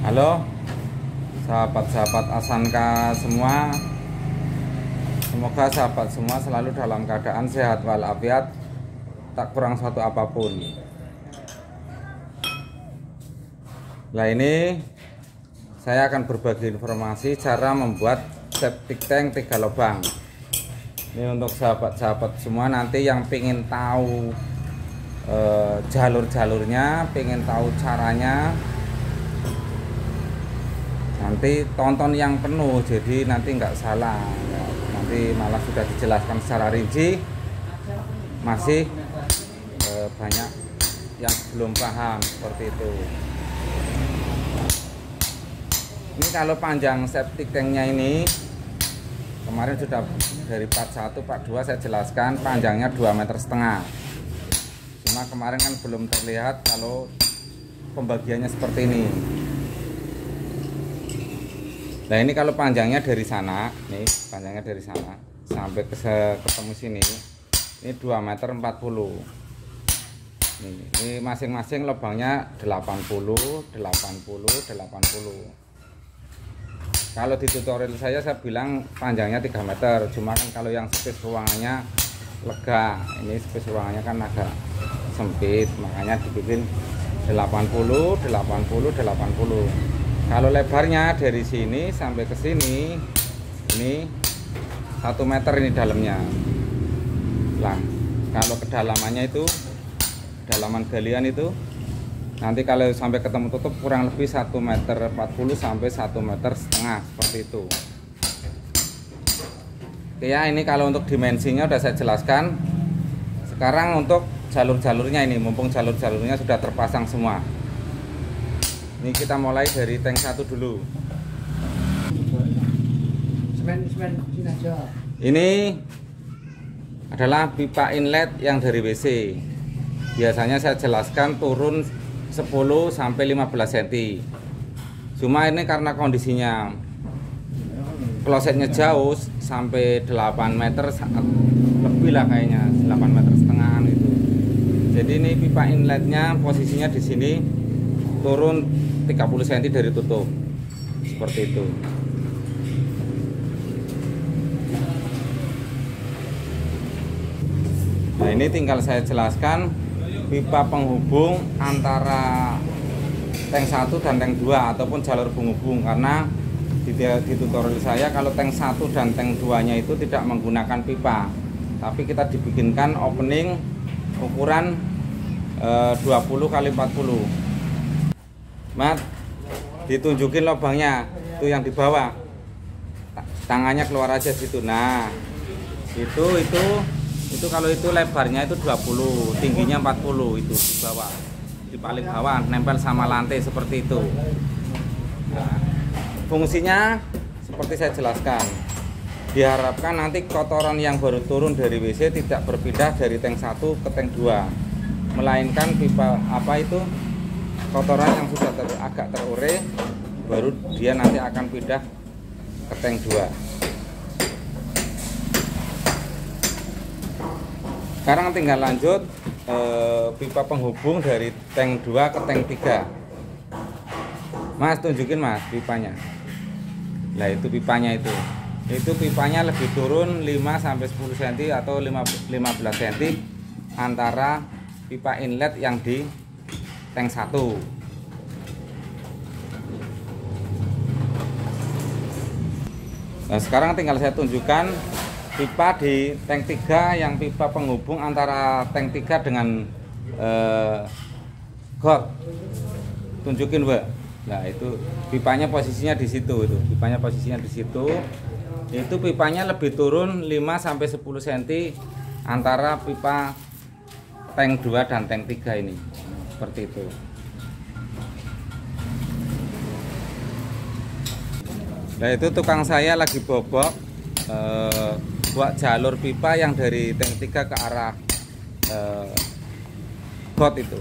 Halo sahabat-sahabat Asanka semua, semoga sahabat semua selalu dalam keadaan sehat walafiat, tak kurang suatu apapun. Nah, ini saya akan berbagi informasi cara membuat septic tank 3 lubang. Ini untuk sahabat-sahabat semua nanti yang pengen tahu jalur-jalurnya, pengen tahu caranya, nanti tonton yang penuh, jadi nanti nggak salah ya. Nanti malah sudah dijelaskan secara rinci, masih banyak yang belum paham seperti itu. Ini kalau panjang septic tanknya ini kemarin sudah dari part 1 part 2 saya jelaskan panjangnya 2,5 meter. Cuma kemarin kan belum terlihat kalau pembagiannya seperti ini. Nah, ini kalau panjangnya dari sana, nih panjangnya dari sana sampai ketemu sini, ini 2,40 meter. Ini masing-masing lubangnya 80, 80, 80. Kalau di tutorial saya bilang panjangnya 3 meter, cuma kan kalau yang space ruangannya lega, ini space ruangannya kan agak sempit, makanya dibikin 80, 80, 80. Kalau lebarnya dari sini sampai ke sini, ini 1 meter ini dalamnya. Nah, kalau kedalamannya itu, kedalaman galian itu, nanti kalau sampai ketemu tutup kurang lebih 1,40 meter sampai 1,5 meter seperti itu. Oke ya, ini kalau untuk dimensinya udah saya jelaskan. Sekarang untuk jalur-jalurnya ini, mumpung jalur-jalurnya sudah terpasang semua. Ini kita mulai dari tank 1 dulu. Ini adalah pipa inlet yang dari WC. Biasanya saya jelaskan turun 10 sampai 15 cm. Cuma ini karena kondisinya klosetnya jauh sampai 8 meter lebih lah kayaknya, 8,5 meter itu. Jadi ini pipa inletnya posisinya di sini turun 30 cm dari tutup seperti itu. Nah, ini tinggal saya jelaskan pipa penghubung antara tank 1 dan tank 2 ataupun jalur penghubung, karena di tutorial saya kalau tank 1 dan tank 2 nya itu tidak menggunakan pipa, tapi kita dibikinkan opening ukuran 20 kali 40. Mat, ditunjukin lubangnya itu yang di bawah, tangannya keluar aja situ. Nah, itu kalau itu lebarnya itu 20, tingginya 40, itu di bawah, di paling bawah nempel sama lantai seperti itu. Nah, fungsinya seperti saya jelaskan, diharapkan nanti kotoran yang baru turun dari WC tidak berpindah dari tank 1 ke tank 2, melainkan pipa kotoran yang sudah agak terurai baru dia nanti akan pindah ke tank 2. Sekarang tinggal lanjut pipa penghubung dari tank 2 ke tank 3. Mas, tunjukin Mas pipanya. Nah, itu pipanya itu pipanya lebih turun 5 sampai 10 cm atau 15 cm antara pipa inlet yang di tank 1. Nah, sekarang tinggal saya tunjukkan pipa di tank 3 yang pipa penghubung antara tank 3 dengan got. Tunjukin, Mbak. Nah, itu pipanya posisinya di situ, itu pipanya posisinya di situ. Itu pipanya lebih turun 5 sampai 10 cm antara pipa tank 2 dan tank 3 ini. Seperti itu. Nah, itu tukang saya lagi bobok buat jalur pipa yang dari tank 3 ke arah got itu.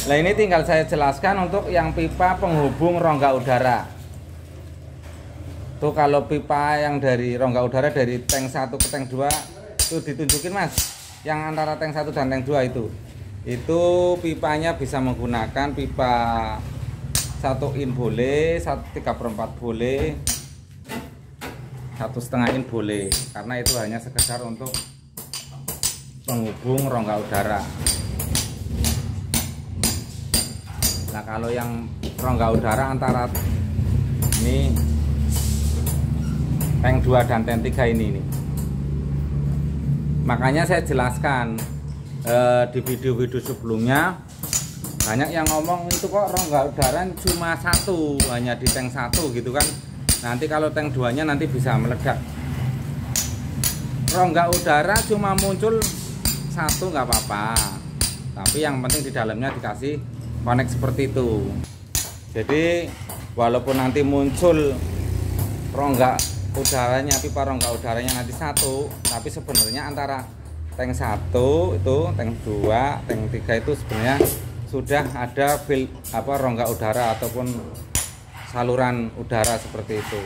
Nah ini tinggal saya jelaskan untuk yang pipa penghubung rongga udara. Tuh kalau pipa yang dari rongga udara dari tank 1 ke tank 2 itu ditunjukin Mas. Yang antara tank 1 dan tank 2 itu. Itu pipanya bisa menggunakan pipa 1 in boleh, 3/4 boleh, 1,5 in boleh. Karena itu hanya sekedar untuk penghubung rongga udara. Nah kalau yang rongga udara antara ini tank 2 dan tank 3 ini nih. Makanya saya jelaskan di video-video sebelumnya banyak yang ngomong itu kok rongga udara cuma 1, hanya di tank 1 gitu kan. Nanti kalau tank 2 nya nanti bisa meledak. Rongga udara cuma muncul 1 nggak apa-apa, tapi yang penting di dalamnya dikasih connect seperti itu. Jadi walaupun nanti muncul rongga udaranya, pipa rongga udaranya nanti 1, tapi sebenarnya antara tank 1 itu, tank 2, tank 3 itu sebenarnya sudah ada rongga udara ataupun saluran udara seperti itu.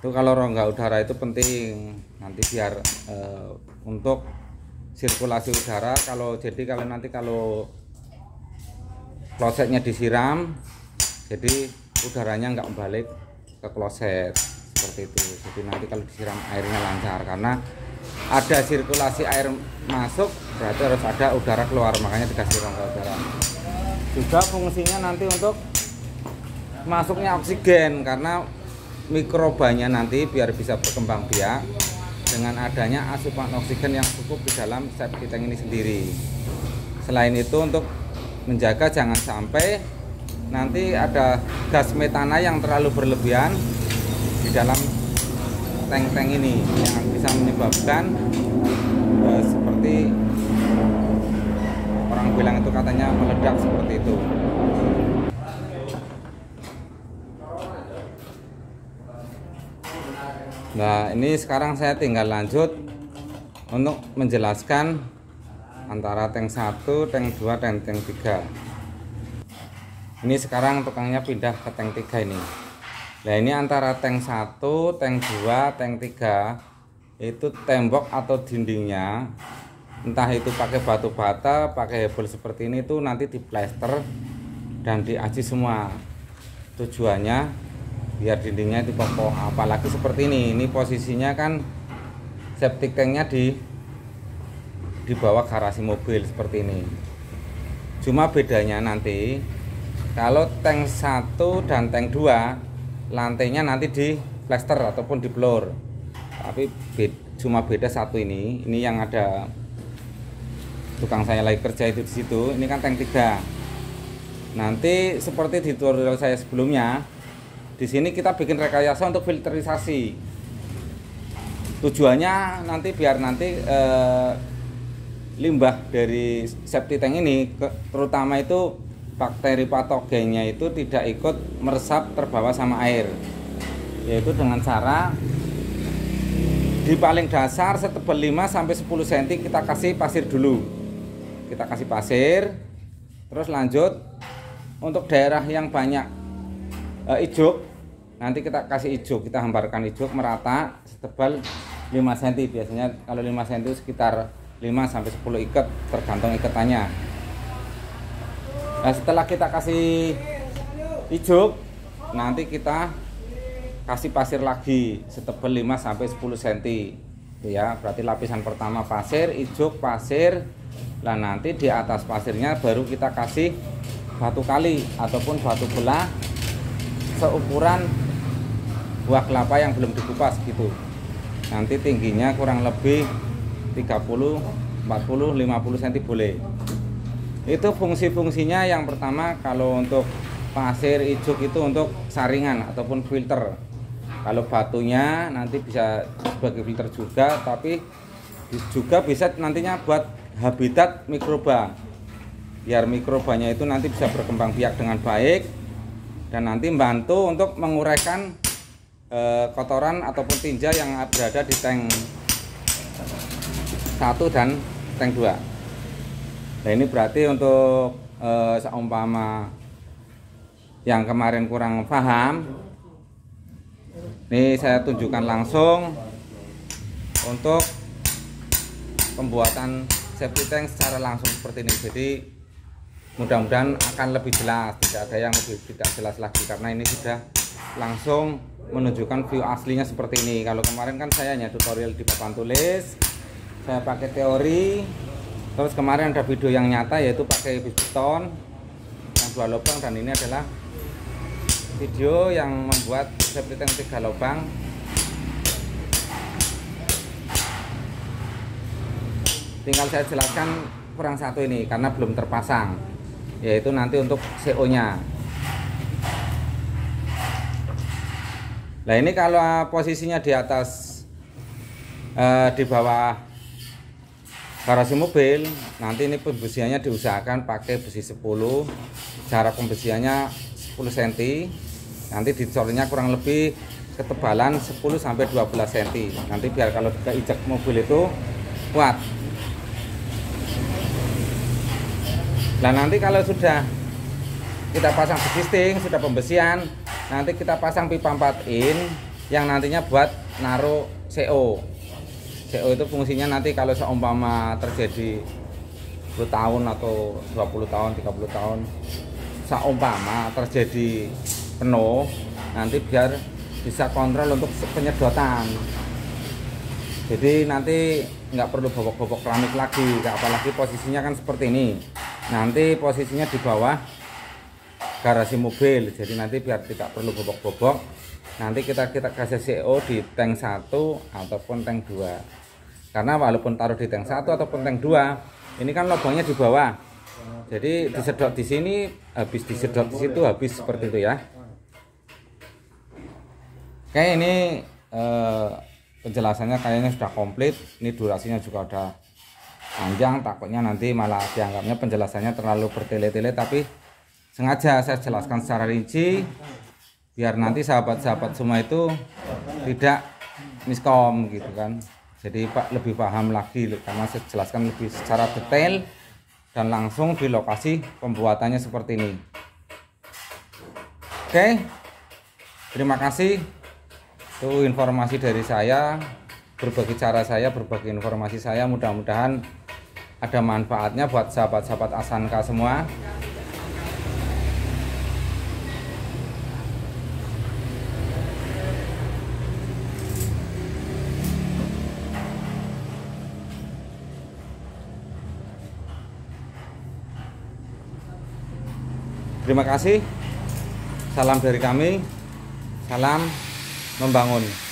Itu kalau rongga udara itu penting nanti biar untuk sirkulasi udara. Kalau nanti kalau klosetnya disiram, jadi udaranya nggak balik ke kloset seperti itu. Jadi nanti kalau disiram airnya lancar, karena ada sirkulasi air masuk berarti harus ada udara keluar, makanya dikasih rongga udara. Juga fungsinya nanti untuk masuknya oksigen, karena mikrobanya nanti biar bisa berkembang biak dengan adanya asupan oksigen yang cukup di dalam septic tank ini sendiri. Selain itu untuk menjaga jangan sampai nanti ada gas metana yang terlalu berlebihan di dalam tank-tank ini yang bisa menyebabkan seperti orang bilang itu katanya meledak seperti itu. Nah ini sekarang saya tinggal lanjut untuk menjelaskan antara tank 1, tank 2, dan tank 3. Ini sekarang tukangnya pindah ke tank 3 ini. Nah ini antara tank 1, tank 2, tank 3 itu tembok atau dindingnya, entah itu pakai batu bata, pakai hebel seperti ini, itu nanti diplester dan diaci semua. Tujuannya biar dindingnya itu kokoh. Apalagi seperti ini posisinya kan septic tanknya di bawah garasi mobil seperti ini. Cuma bedanya nanti kalau tank 1 dan tank 2 lantainya nanti di plester ataupun di floor, tapi cuma beda satu ini yang ada tukang saya lagi kerja itu di situ. Ini kan tank 3. Nanti seperti di tutorial saya sebelumnya, di sini kita bikin rekayasa untuk filterisasi. Tujuannya nanti biar nanti limbah dari septic tank ini, terutama itu bakteri patogennya itu tidak ikut meresap terbawa sama air. Yaitu dengan cara di paling dasar setebal 5-10 cm kita kasih pasir dulu. Kita kasih pasir, terus lanjut untuk daerah yang banyak ijuk, nanti kita kasih ijuk, kita hamparkan ijuk merata setebal 5 cm. Biasanya kalau 5 cm itu sekitar 5-10 ikat, tergantung ikatannya. Nah setelah kita kasih ijuk, nanti kita kasih pasir lagi setebal 5-10 cm itu ya. Berarti lapisan pertama pasir, ijuk, pasir. Nah nanti di atas pasirnya baru kita kasih batu kali ataupun batu belah seukuran buah kelapa yang belum dikupas gitu. Nanti tingginya kurang lebih 30, 40, 50 cm boleh. Itu fungsi-fungsinya. Yang pertama kalau untuk pasir, ijuk itu untuk saringan ataupun filter. Kalau batunya nanti bisa sebagai filter juga, tapi juga bisa nantinya buat habitat mikroba. biar mikrobanya itu nanti bisa berkembang biak dengan baik dan nanti membantu untuk menguraikan kotoran ataupun tinja yang berada di tank 1 dan tank 2. Nah ini berarti untuk seumpama yang kemarin kurang paham, ini saya tunjukkan langsung untuk pembuatan safety tank secara langsung seperti ini. Jadi mudah-mudahan akan lebih jelas, tidak ada yang lebih tidak jelas lagi karena ini sudah langsung menunjukkan view aslinya seperti ini. Kalau kemarin kan saya hanya tutorial di papan tulis, saya pakai teori, terus kemarin ada video yang nyata yaitu pakai piston yang 2 lubang, dan ini adalah video yang membuat safety tank 3 lubang. Tinggal saya jelaskan kurang satu ini karena belum terpasang, yaitu nanti untuk CO nya. Nah ini kalau posisinya di atas di bawah garasi mobil, nanti ini pembesiannya diusahakan pakai besi 10, jarak pembesiannya 10 cm, nanti dicornya kurang lebih ketebalan 10 sampai 12 cm, nanti biar kalau kita injak mobil itu kuat. Nah nanti kalau sudah kita pasang existing, sudah pembesian, nanti kita pasang pipa 4 in yang nantinya buat naruh CO. CO itu fungsinya nanti kalau seumpama terjadi 10 tahun atau 20 tahun, 30 tahun, seumpama terjadi penuh, nanti biar bisa kontrol untuk penyedotan. Jadi nanti nggak perlu bobok-bobok keramik lagi, apalagi posisinya kan seperti ini. Nanti posisinya di bawah garasi mobil, jadi nanti biar tidak perlu bobok-bobok, nanti kita kasih CO di tank 1 ataupun tank 2. Karena walaupun taruh di tank 1 ataupun tank 2, ini kan lubangnya di bawah, jadi disedot di sini habis, disedot di situ habis, seperti itu ya. Oke, ini penjelasannya kayaknya sudah komplit. Ini durasinya juga udah panjang, takutnya nanti malah dianggapnya penjelasannya terlalu bertele-tele, tapi sengaja saya jelaskan secara rinci biar nanti sahabat-sahabat semua itu tidak miskom gitu kan. Jadi Pak lebih paham lagi karena saya jelaskan lebih secara detail dan langsung di lokasi pembuatannya seperti ini. Oke, terima kasih. Itu informasi dari saya, berbagi cara saya, berbagi informasi saya, mudah-mudahan ada manfaatnya buat sahabat-sahabat Asanka semua. Terima kasih. Salam dari kami. Salam membangun.